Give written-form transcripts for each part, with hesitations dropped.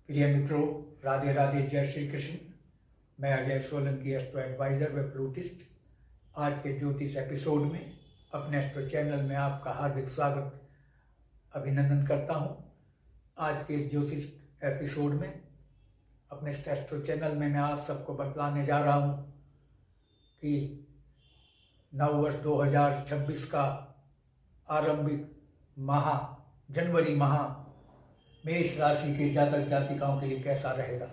प्रिय मित्रों, राधे राधे, जय श्री कृष्ण। मैं अजय सोलंकी, एस्ट्रो एडवाइजर व फ्लूटिस्ट। आज के ज्योतिष एपिसोड में अपने एस्ट्रो चैनल में आपका हार्दिक स्वागत अभिनंदन करता हूं। आज के इस ज्योतिष एपिसोड में अपने एस्ट्रो चैनल में मैं आप सबको बतलाने जा रहा हूं कि नववर्ष 2026 का आरंभिक माह, जनवरी माह मेष राशि के जातक जातिकाओं के लिए कैसा रहेगा।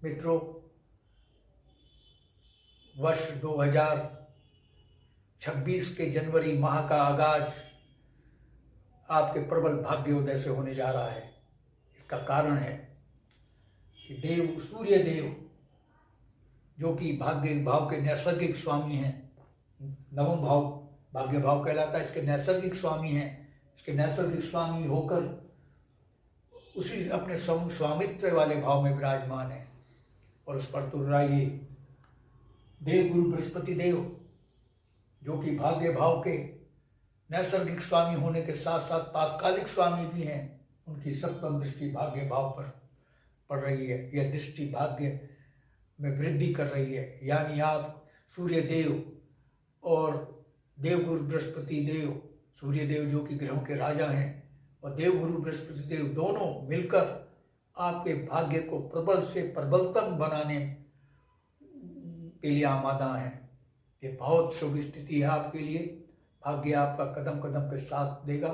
मित्रों, वर्ष 2026 के जनवरी माह का आगाज आपके प्रबल भाग्योदय से होने जा रहा है। इसका कारण है कि देव सूर्य देव, जो कि भाग्य भाव के नैसर्गिक स्वामी हैं, नवम भाव भाग्य भाव कहलाता है, इसके नैसर्गिक स्वामी हैं। इसके नैसर्गिक स्वामी होकर उसी अपने स्वामित्व वाले भाव में विराजमान है। और उस पर तुर्राइए देव गुरु बृहस्पति देव, जो कि भाग्य भाव के नैसर्गिक स्वामी होने के साथ साथ तात्कालिक स्वामी भी हैं, उनकी सप्तम दृष्टि भाग्य भाव पर पड़ रही है। यह दृष्टि भाग्य में वृद्धि कर रही है। यानी आप सूर्य देव और देवगुरु बृहस्पति देव, सूर्य देव जो कि ग्रहों के राजा हैं, और देवगुरु बृहस्पति देव दोनों मिलकर आपके भाग्य को प्रबल से प्रबलतम बनाने के लिए आमादा हैं। ये बहुत शुभ स्थिति है आपके लिए। भाग्य आपका कदम कदम के साथ देगा।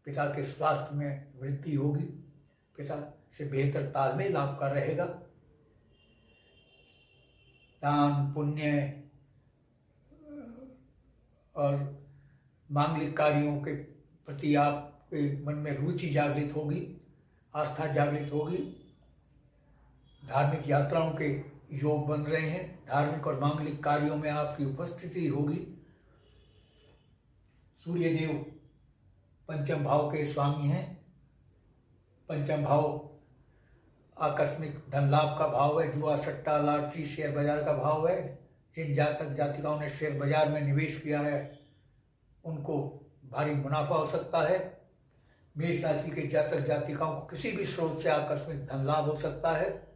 पिता के स्वास्थ्य में वृद्धि होगी। पिता से बेहतर तालमेल आपका रहेगा। दान पुण्य और मांगलिक कार्यों के प्रति आपके मन में रुचि जागृत होगी, आस्था जागृत होगी। धार्मिक यात्राओं के योग बन रहे हैं। धार्मिक और मांगलिक कार्यों में आपकी उपस्थिति होगी। सूर्य देव पंचम भाव के स्वामी हैं। पंचम भाव आकस्मिक धन लाभ का भाव है। जुआ, सट्टा, लॉटरी, शेयर बाजार का भाव है। जिन जातक जातिकाओं ने शेयर बाजार में निवेश किया है उनको भारी मुनाफा हो सकता है। मेष राशि के जातक जातिकाओं को किसी भी स्रोत से आकस्मिक धन लाभ हो सकता है।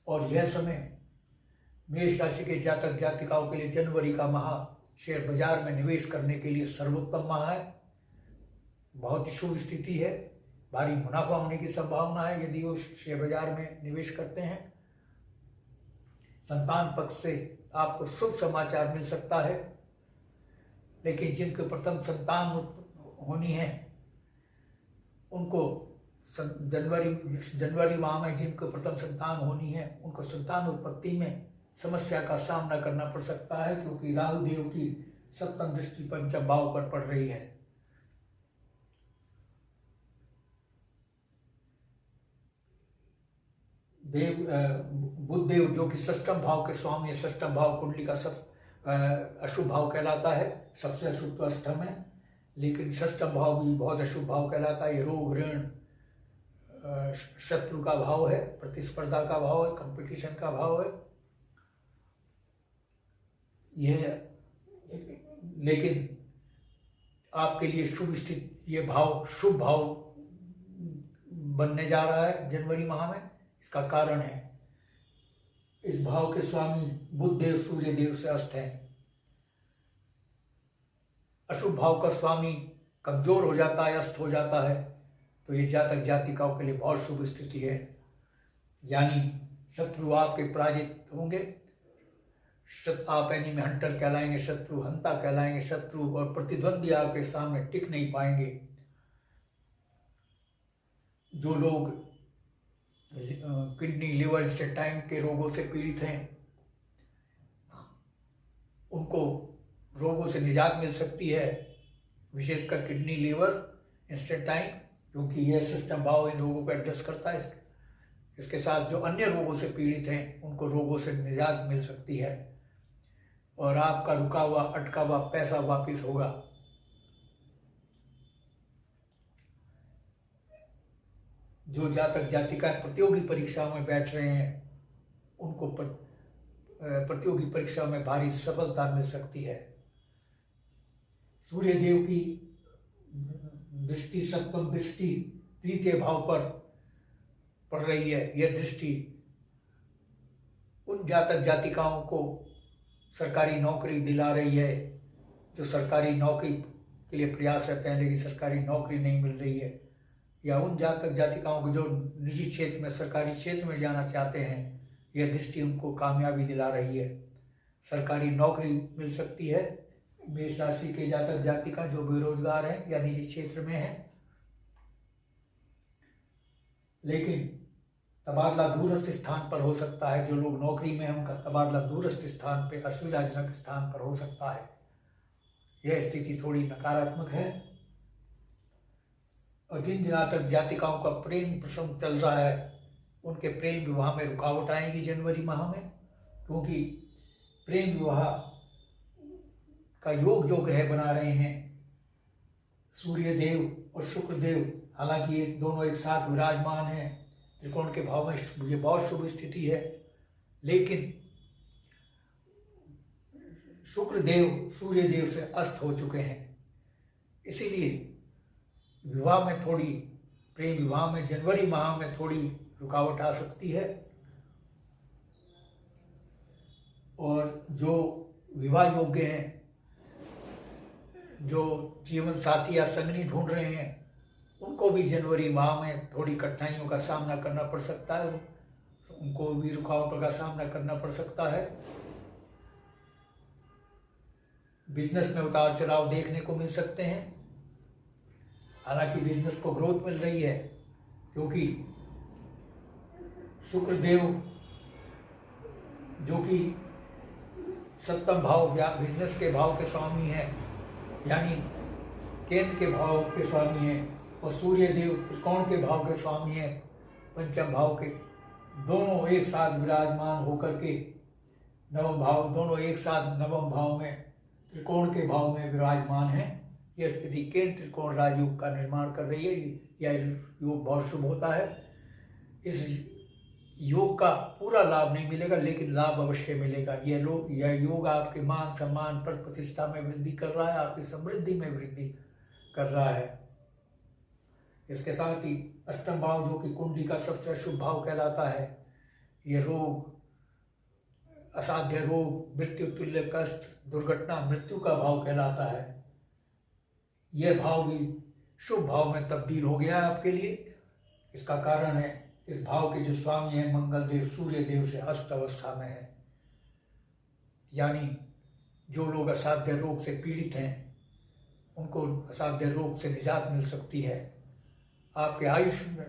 और यह समय मेष राशि के जातक जातिकाओं के लिए जनवरी का माह शेयर बाजार में निवेश करने के लिए सर्वोत्तम माह है। बहुत ही शुभ स्थिति है। भारी मुनाफा होने की संभावना है यदि वो शेयर बाजार में निवेश करते हैं। संतान पक्ष से आपको शुभ समाचार मिल सकता है। लेकिन जिनके प्रथम संतान होनी है उनको जनवरी माह में जिनको प्रथम संतान होनी है उनको संतान उत्पत्ति में समस्या का सामना करना पड़ सकता है, क्योंकि राहु देव की सप्तम दृष्टि पंचम भाव पर पड़ रही है। बुध देव जो कि षष्ठम भाव के स्वामी है। षष्ठम भाव कुंडली का सब अशुभ भाव कहलाता है। सबसे अशुभ तो अष्टम है, लेकिन षष्ठम भाव भी बहुत अशुभ भाव कहलाता है। ये रोग, ऋण, शत्रु का भाव है, प्रतिस्पर्धा का भाव है, कंपटीशन का भाव है। लेकिन आपके लिए शुभ स्थिति, ये भाव शुभ भाव बनने जा रहा है जनवरी माह में। इसका कारण है इस भाव के स्वामी बुध देव सूर्य देव से अस्त है। अशुभ भाव का स्वामी कमजोर हो जाता है, अस्त हो जाता है, तो ये जातक जातिकाओं के लिए बहुत शुभ स्थिति है। यानी शत्रु आपके पराजित होंगे। आप एनिमी हंटर कहलाएंगे, शत्रु हंता कहलाएंगे। शत्रु और प्रतिद्वंदी आपके सामने टिक नहीं पाएंगे। जो लोग किडनी, लिवर, स्टेटाइन के रोगों से पीड़ित हैं उनको रोगों से निजात मिल सकती है, विशेषकर किडनी, लिवर, स्टेटाइन, क्योंकि यह सिस्टम भाव इन रोगों को एड्रेस करता है। इसके साथ जो अन्य रोगों से पीड़ित हैं उनको रोगों से निजात मिल सकती है और आपका रुका हुआ अटका हुआ पैसा वापस होगा। जो जातक जातिका प्रतियोगी परीक्षाओं में बैठ रहे हैं उनको प्रतियोगी परीक्षा में भारी सफलता मिल सकती है। सूर्य देव की दृष्टि, सप्तम दृष्टि तृतीय भाव पर पड़ रही है, यह दृष्टि उन जातक जातिकाओं को सरकारी नौकरी दिला रही है जो सरकारी नौकरी के लिए प्रयास करते हैं लेकिन सरकारी नौकरी नहीं मिल रही है, या उन जातक जातिकाओं को जो निजी क्षेत्र में सरकारी क्षेत्र में जाना चाहते हैं, यह दृष्टि उनको कामयाबी दिला रही है। सरकारी नौकरी मिल सकती है मेष राशि के जातक जातिका जो बेरोजगार हैं या निजी क्षेत्र में हैं, लेकिन तबादला दूरस्थ स्थान पर हो सकता है। जो लोग नौकरी में हैं उनका तबादला दूरस्थ स्थान पर, असुविधाजनक स्थान पर हो सकता है। यह स्थिति थोड़ी नकारात्मक है। और जिन जातक जातिकाओं का प्रेम प्रसंग चल रहा है उनके प्रेम विवाह में रुकावट आएगी जनवरी माह में, क्योंकि प्रेम विवाह का योग जो ग्रह बना रहे हैं सूर्य देव और शुक्र देव, हालांकि ये दोनों एक साथ विराजमान हैं त्रिकोण के भाव में, ये बहुत शुभ स्थिति है, लेकिन शुक्र देव सूर्य देव से अस्त हो चुके हैं। इसीलिए विवाह में थोड़ी, प्रेम विवाह में जनवरी माह में थोड़ी रुकावट आ सकती है। और जो विवाह योग्य हैं, जो जीवन साथी या संगनी ढूंढ रहे हैं, उनको भी जनवरी माह में थोड़ी कठिनाइयों का सामना करना पड़ सकता है, उनको भी रुकावटों का सामना करना पड़ सकता है। बिजनेस में उतार चढ़ाव देखने को मिल सकते हैं, हालांकि बिजनेस को ग्रोथ मिल रही है क्योंकि शुक्र देव जो कि सप्तम भाव बिजनेस के भाव के स्वामी हैं, यानी केंद्र के भाव के स्वामी हैं, और सूर्य देव त्रिकोण के भाव के स्वामी हैं, पंचम भाव के, दोनों एक साथ विराजमान होकर के नवम भाव, दोनों एक साथ नवम भाव में त्रिकोण के भाव में विराजमान हैं। यह स्थिति केंद्र त्रिकोण राजयोग का निर्माण कर रही है। यह योग बहुत शुभ होता है। इस योग का पूरा लाभ नहीं मिलेगा लेकिन लाभ अवश्य मिलेगा। यह योग आपके मान सम्मान पर प्रतिष्ठा में वृद्धि कर रहा है, आपकी समृद्धि में वृद्धि कर रहा है। इसके साथ ही अष्टम भाव जो कि कुंडली का सबसे शुभ भाव कहलाता है, यह रोग, असाध्य रोग, मृत्यु तुल्य कष्ट, दुर्घटना, मृत्यु का भाव कहलाता है। यह भाव भी शुभ भाव में तब्दील हो गया है आपके लिए। इसका कारण है इस भाव के जो स्वामी हैं मंगल देव सूर्य देव से अस्त अवस्था में है, यानी जो लोग असाध्य रोग से पीड़ित हैं उनको असाध्य रोग से निजात मिल सकती है। आपके आयुष में,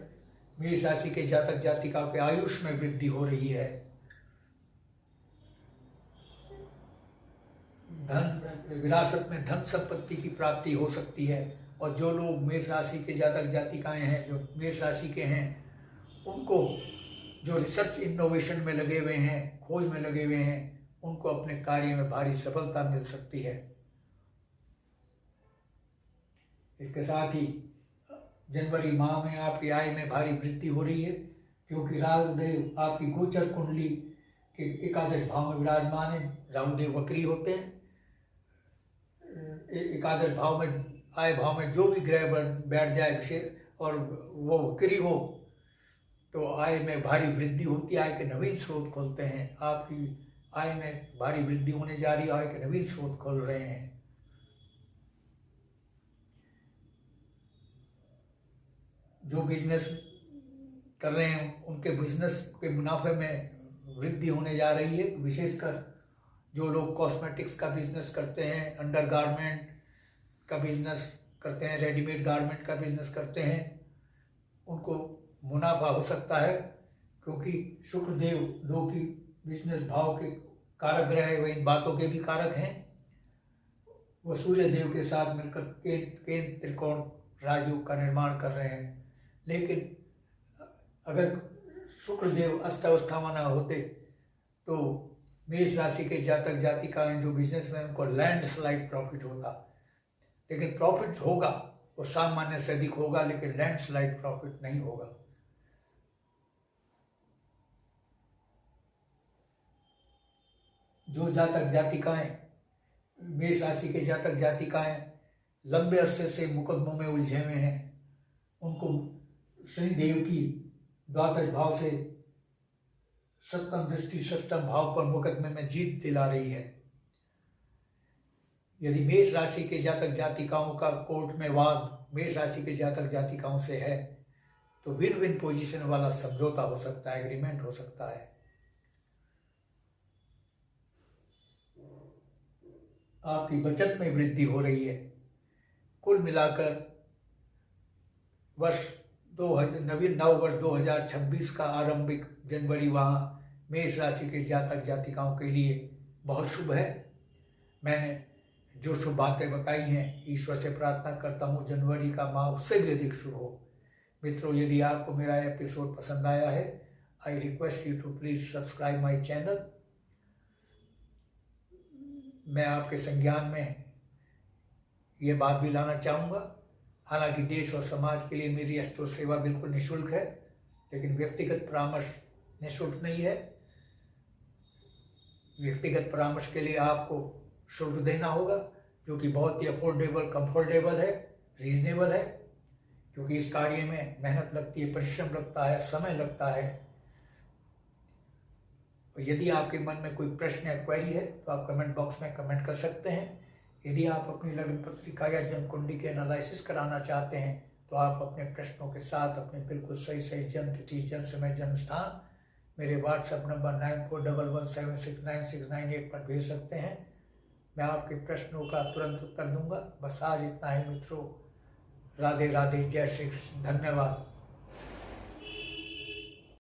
मेष राशि के जातक जातिका के आयुष में वृद्धि हो रही है। धन, विरासत में धन संपत्ति की प्राप्ति हो सकती है। और जो लोग मेष राशि के जातक जातिकाएं हैं, जो मेष राशि के हैं, उनको जो रिसर्च इनोवेशन में लगे हुए हैं, खोज में लगे हुए हैं, उनको अपने कार्य में भारी सफलता मिल सकती है। इसके साथ ही जनवरी माह में आपकी आय में भारी वृद्धि हो रही है क्योंकि राहुदेव आपकी गोचर कुंडली के एकादश भाव में विराजमान है। राहुदेव वक्री होते हैं। एकादश भाव में, आय भाव में जो भी ग्रह बैठ जाए और वो वक्री हो तो आय में भारी वृद्धि होती है, आय के नवीन स्रोत खोलते हैं। आपकी आय में भारी वृद्धि होने जा रही है, आय के नवीन स्रोत खोल रहे हैं। जो बिजनेस कर रहे हैं उनके बिजनेस के मुनाफे में वृद्धि होने जा रही है। विशेषकर जो लोग कॉस्मेटिक्स का बिजनेस करते हैं, अंडर गारमेंट का बिजनेस करते हैं, रेडीमेड गारमेंट का बिजनेस करते हैं, उनको मुनाफा हो सकता है क्योंकि शुक्रदेव जो कि बिजनेस भाव के कारक ग्रह है, वह इन बातों के भी कारक हैं। वो सूर्य देव के साथ मिलकर केंद्र त्रिकोण राजयोग का निर्माण कर रहे हैं। लेकिन अगर शुक्रदेव अस्त अवस्था में न होते तो मेष राशि के जातक जातिकाएं जो बिजनेस में, उनको लैंडस्लाइड प्रॉफिट होता। लेकिन प्रॉफिट होगा, वो सामान्य से अधिक होगा, लेकिन लैंडस्लाइड प्रॉफिट नहीं होगा। जो जातक जातिकाएं, मेष राशि के जातक जातिकाएं लंबे अरसे से मुकदमों में उलझे हुए हैं, उनको शनिदेव की द्वादश भाव से सप्तम दृष्टि षष्टम भाव पर मुकदमे में जीत दिला रही है। यदि मेष राशि के जातक जातिकाओं का कोर्ट में वाद मेष राशि के जातक जातिकाओं से है तो विन विन पोजीशन वाला समझौता हो सकता है, एग्रीमेंट हो सकता है। आपकी बचत में वृद्धि हो रही है। कुल मिलाकर नव वर्ष 2026 का आरंभिक जनवरी वहाँ मेष राशि के जातक जातिकाओं के लिए बहुत शुभ है। मैंने जो शुभ बातें बताई हैं, ईश्वर से प्रार्थना करता हूँ जनवरी का माह उससे भी अधिक शुभ हो। मित्रों, यदि आपको मेरा एपिसोड पसंद आया है, I request you to please subscribe my channel. मैं आपके संज्ञान में ये बात भी लाना चाहूँगा, हालांकि देश और समाज के लिए मेरी अस्त्र सेवा बिल्कुल निःशुल्क है, लेकिन व्यक्तिगत परामर्श निःशुल्क नहीं है। व्यक्तिगत परामर्श के लिए आपको शुल्क देना होगा, जो कि बहुत ही अफोर्डेबल, कंफर्टेबल है, रीजनेबल है, क्योंकि इस कार्य में मेहनत लगती है, परिश्रम लगता है, समय लगता है। और यदि आपके मन में कोई प्रश्न या क्वेरी है तो आप कमेंट बॉक्स में कमेंट कर सकते हैं। यदि आप अपनी लग्न पत्रिका या जन्म कुंडली के एनालिसिस कराना चाहते हैं तो आप अपने प्रश्नों के साथ अपने बिल्कुल सही जन्म तिथि, जन्म समय, जन्म स्थान मेरे व्हाट्सएप नंबर 9411769698 पर भेज सकते हैं। मैं आपके प्रश्नों का तुरंत उत्तर दूंगा। बस आज इतना ही मित्रों। राधे राधे, जय श्री कृष्ण, धन्यवाद।